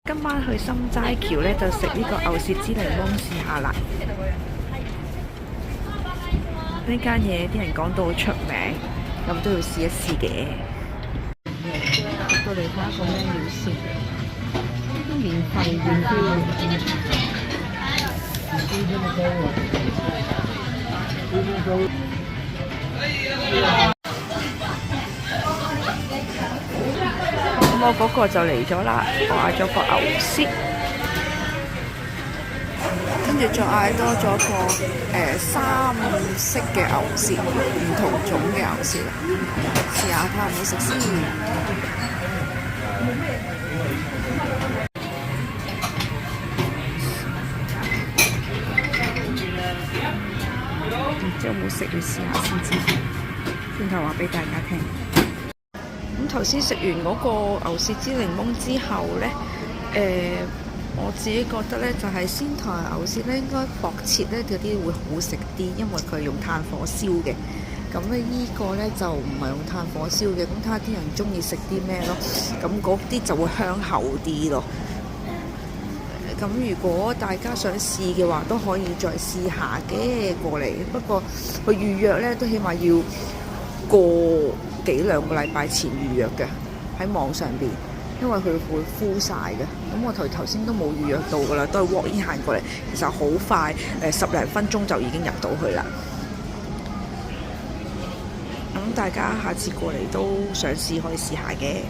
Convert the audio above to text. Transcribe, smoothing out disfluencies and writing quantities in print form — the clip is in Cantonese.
今晚去心齋橋呢，就食呢個牛舌之檸檬試下啦。呢間嘢啲人講到好出名，咁都要試一試嘅。入到嚟睇下個咩料先，免費咁我嗰個就嚟咗啦，我嗌咗個牛舌，跟住再嗌多咗個三色嘅牛舌，唔同種嘅牛舌，試下睇下有冇食先。唔知有冇食，要試下先知，轉頭話俾大家聽。咁頭先食完嗰個牛舌之檸檬之後呢，我自己覺得呢，就係仙台牛舌呢應該薄切呢嗰啲會好食啲，因為佢係用炭火燒嘅。咁呢依個呢就唔係用炭火燒嘅，咁睇下啲人中意食啲咩咯。咁嗰啲就會香厚啲咯。咁如果大家想試嘅話，都可以再試下嘅過嚟。不過佢預約呢，都起碼要過兩個禮拜前預約嘅，喺網上邊，因為佢會敷晒嘅。咁我頭先都冇預約到噶啦，都係 walk in 行過嚟，其實好快，10零分鐘就已經入到去啦。咁大家下次過嚟都想試可以試下嘅。